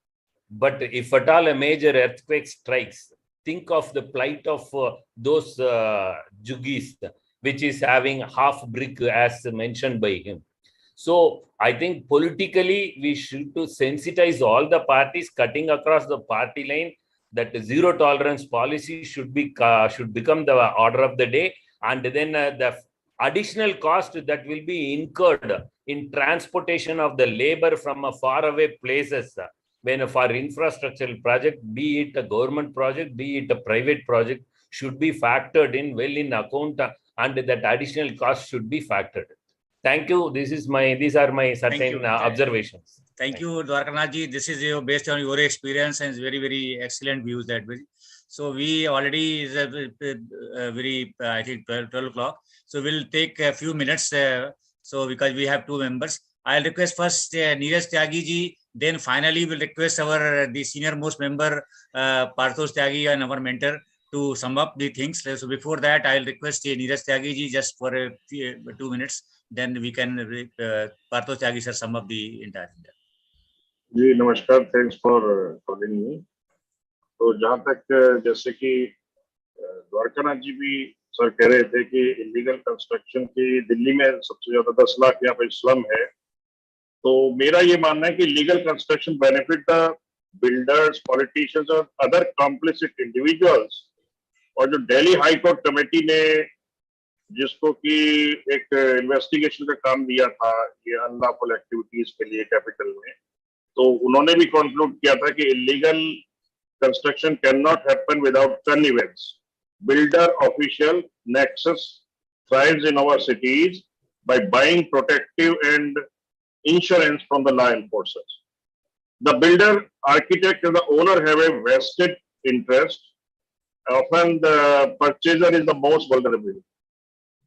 F: But if at all a major earthquake strikes, think of the plight of those Jugis, which is having half brick as mentioned by him. So I think politically we should to sensitize all the parties cutting across the party line that zero tolerance policy should become the order of the day, and then the additional cost that will be incurred in transportation of the labor from faraway places when for infrastructural project, be it a government project, be it a private project, should be factored in well in account, and that additional cost should be factored. Thank you. These are my certain observations.
A: Thank you, Dwarkanathji. This is based on your experience and very, very excellent views that way. So we already is very, I think 12 o'clock. So we'll take a few minutes. So because we have two members, I'll request first Neeraj Tyagi ji. Then finally we'll request the senior most member Parthos Tyagi and our mentor to sum up the things. So before that, I'll request Neeraj Tyagi ji just for 2 minutes. Then we can Parthos Tyagi sir sum up the entire thing.
G: जी नमस्कार, thanks for calling me. तो जहाँ तक जैसे कि द्वारकानाथ जी भी sir कह रहे थे कि इलीगल कंस्ट्रक्शन की दिल्ली में सबसे ज्यादा 10 लाख यहाँ पे स्लम है, तो मेरा ये मानना है कि legal construction benefit the builders, politicians और अदर कॉम्प्लिसिट इंडिविजुअल्स। और जो दिल्ली हाई कोर्ट कमेटी ने जिसको कि एक इन्वेस्टिगेशन का काम दिया था ये अनलॉफुल एक्टिविटीज के लिए कैपिटल में, तो उन्होंने भी कंक्लूड किया था कि illegal construction can not happen without connivance. Builder official nexus thrives in our cities by buying protective and insurance from the law enforcers. The builder, architect and the owner have a vested interest. Often the purchaser is the most vulnerable.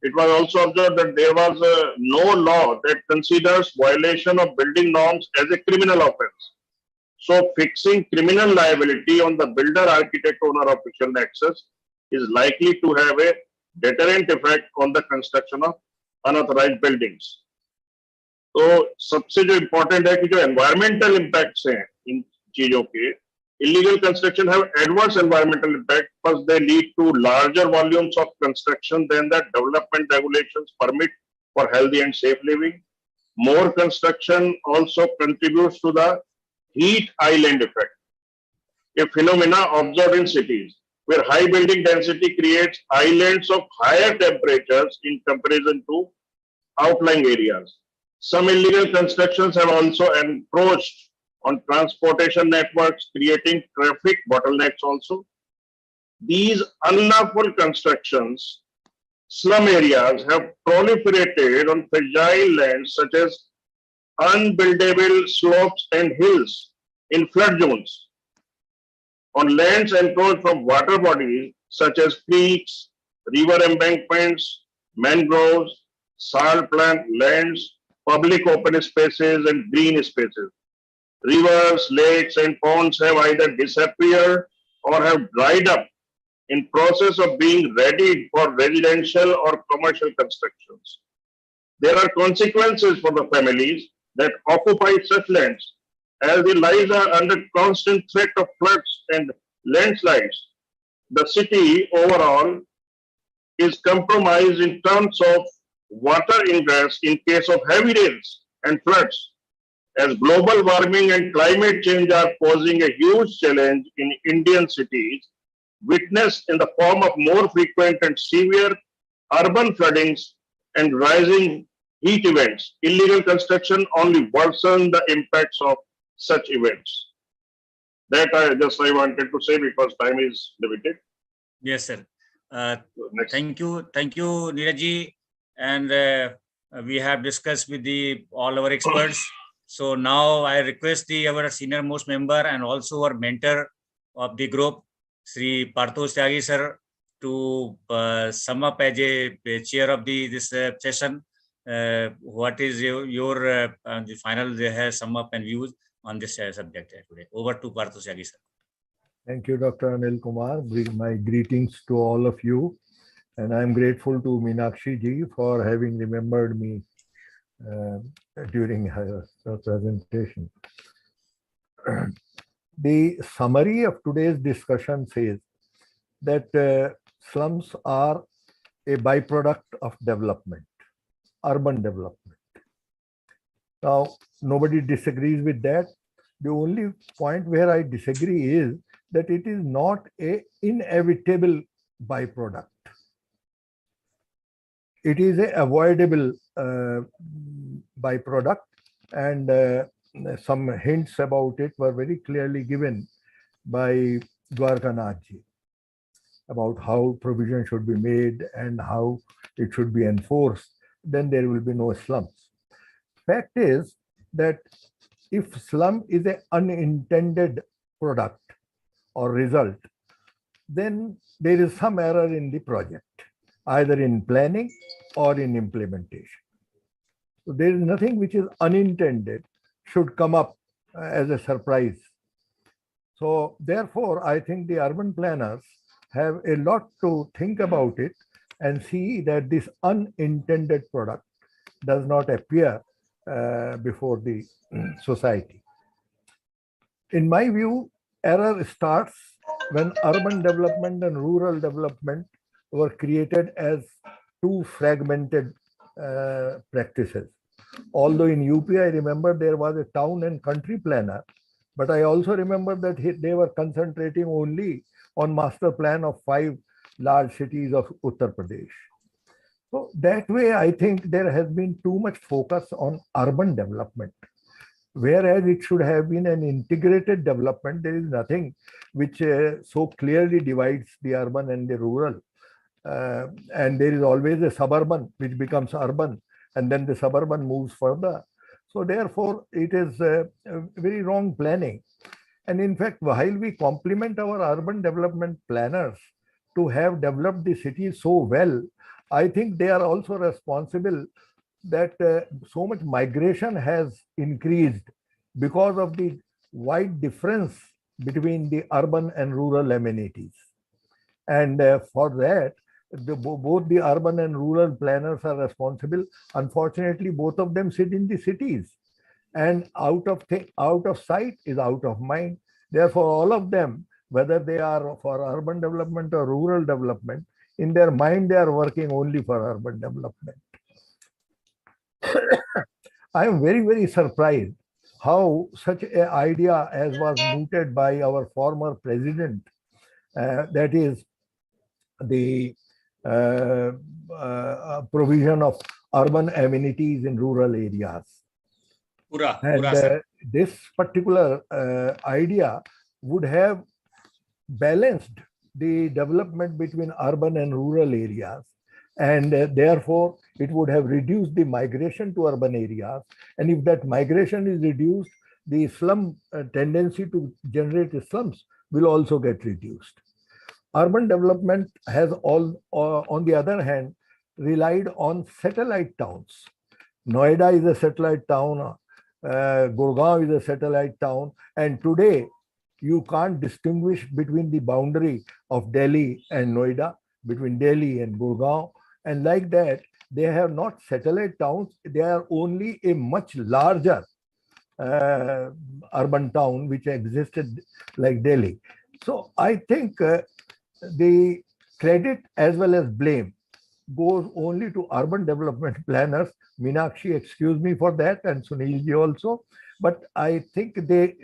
G: It was also observed that there was no law that considers violation of building norms as a criminal offense. So fixing criminal liability on the builder, architect, owner, official nexus is likely to have a deterrent effect on the construction of unauthorized buildings. तो सबसे जो important है कि जो environmental impacts हैं इन चीजों के, illegal construction have adverse environmental impact because they lead to larger volumes of construction than the development regulations permit for healthy and safe living. More construction also contributes to the heat island effect, a phenomena observed in cities where high building density creates islands of higher temperatures in comparison to outlying areas. Some illegal constructions have also encroached on transportation networks, creating traffic bottlenecks also. These unlawful constructions, slum areas have proliferated on fragile lands such as unbuildable slopes and hills in flood zones, on lands encroached from water bodies such as creeks, river embankments, mangroves, salt plant lands, public open spaces, and green spaces. Rivers, lakes, and ponds have either disappeared or have dried up in process of being readied for residential or commercial constructions. There are consequences for the families that occupy such lands as their lives are under constant threat of floods and landslides. The city overall is compromised in terms of water ingress in case of heavy rains and floods, as global warming and climate change are posing a huge challenge in Indian cities, witnessed in the form of more frequent and severe urban floodings and rising heat events. Illegal construction only worsen the impacts of such events. That I wanted to say because time is limited.
A: Yes, sir.
G: Next.
A: Thank you, Neeraj. And we have discussed with all our experts. So now I request our senior most member and also our mentor of the group, Sri Parthosh Tyagi sir, to sum up as a chair of this session. What is your the final sum up and views on this subject today? Over to Parthosh Tyagi sir.
H: Thank you, Dr. Anil Kumar. My greetings to all of you. And I'm grateful to Meenakshi ji for having remembered me during her presentation. The summary of today's discussion says that slums are a byproduct of development, urban development. Now, nobody disagrees with that. The only point where I disagree is that it is not an inevitable byproduct. It is an avoidable byproduct, and some hints about it were very clearly given by Dwarkanath ji about how provision should be made and how it should be enforced. Then there will be no slums. Fact is that if slum is an unintended product or result, then there is some error in the project, either in planning or in implementation. So there is nothing which is unintended should come up as a surprise. So therefore, I think the urban planners have a lot to think about it and see that this unintended product does not appear before the society. In my view, error starts when urban development and rural development were created as two fragmented practices. Although in UP, I remember there was a town and country planner, but I also remember that they were concentrating only on master plan of 5 large cities of Uttar Pradesh. So that way, I think there has been too much focus on urban development, whereas it should have been an integrated development. There is nothing which so clearly divides the urban and the rural. And there is always a suburban which becomes urban, and then the suburban moves further. So therefore, it is a very wrong planning. And in fact, while we compliment our urban development planners to have developed the city so well, I think they are also responsible that so much migration has increased because of the wide difference between the urban and rural amenities. And for that, both the urban and rural planners are responsible. Unfortunately, both of them sit in the cities, and out of sight is out of mind. Therefore, all of them, whether they are for urban development or rural development, in their mind, they are working only for urban development. I am very, very surprised how such an idea as was mooted by our former president, that is the provision of urban amenities in rural areas. And this particular idea would have balanced the development between urban and rural areas, and therefore it would have reduced the migration to urban areas. And if that migration is reduced, the slum tendency to generate slums will also get reduced. Urban development has on the other hand, relied on satellite towns. Noida is a satellite town, Gurgaon is a satellite town, and today you can't distinguish between the boundary of Delhi and Noida, between Delhi and Gurgaon, and like that, they have not satellite towns, they are only a much larger urban town which existed like Delhi. So I think the credit as well as blame goes only to urban development planners. Meenakshi, excuse me for that, and Sunilji also. But I think they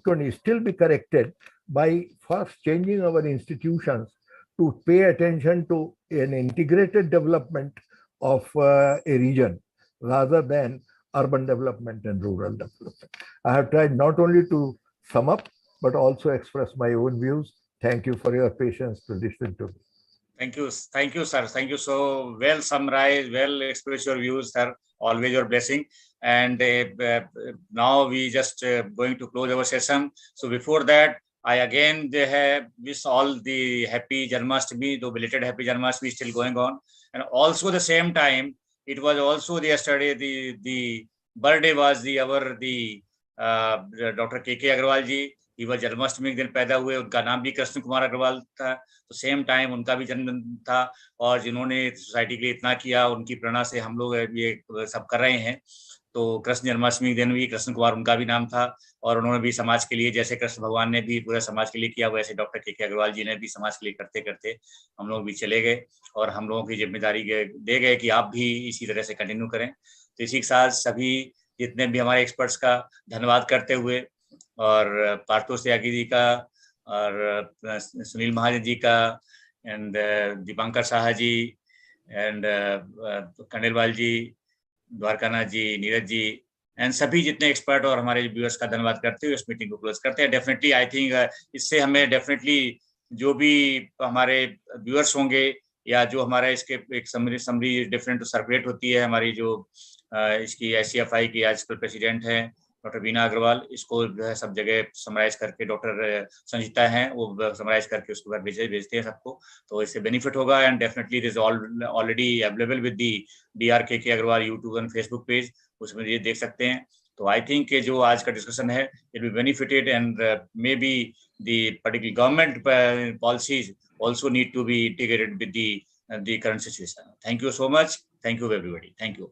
H: can still be corrected by first changing our institutions to pay attention to an integrated development of a region rather than urban development and rural development. I have tried not only to sum up, but also express my own views. Thank you for your patience to listen to me.
A: Thank you, sir. Thank you. So well summarized, well expressed your views, sir. Always your blessing. And now we just going to close our session. So before that, I again wish all the happy Janmashtami, though belated happy Janmashtami is still going on. And also the same time, it was also yesterday the birthday was Dr. K.K. Agrawal ji. He was Janmashtami के दिन पैदा हुए, उनका नाम भी कृष्ण कुमार अग्रवाल था, तो same time उनका भी जन्मदिन था, और जिन्होंने सोसाइटी के लिए इतना किया, उनकी प्रेरणा से हम लोग ये सब कर रहे हैं। तो कृष्ण जन्माष्टमी के दिन भी कृष्ण कुमार उनका भी नाम था, और उन्होंने भी समाज के लिए, जैसे कृष्ण भगवान ने भी पूरे समाज के लिए किया, वैसे डॉक्टर के अग्रवाल जी ने भी समाज के लिए करते करते हम लोग भी चले गए, और हम लोगों की जिम्मेदारी दे गए कि आप भी इसी तरह से कंटिन्यू करें। तो इसी के साथ सभी जितने भी हमारे एक्सपर्ट्स का धन्यवाद करते हुए, और पार्थो त्यागी जी का, और सुनील महाजन जी का, and Deepankar Shah ji, and Khandelwal ji, Dwarkanath ji, Neeraj ji, and सभी जितने एक्सपर्ट और हमारे व्यूअर्स का धन्यवाद करते हुए इस मीटिंग को क्लोज करते हैं। डेफिनेटली आई थिंक इससे हमें डेफिनेटली जो भी हमारे व्यूअर्स होंगे, या जो हमारा इसके एक समरी डिफरेंट सर्कुलेट होती है, हमारी जो इसकी ICFI की आजकल प्रेसिडेंट हैं डॉक्टर बीना अग्रवाल, इसको जो है सब जगह समराइज करके डॉक्टर संजीता हैं, वो समराइज करके उसको घर भेजते हैं सबको, तो इससे बेनिफिट होगा। And definitely it is already available with the DRKK Agarwal YouTube and Facebook page, उसमें ये देख सकते हैं। तो आई थिंक कि जो आज का डिस्कशन है, it will benefited, and may be the particular government policies also need to be integrated with the current situation. Thank you so much. Thank you everybody. Thank you.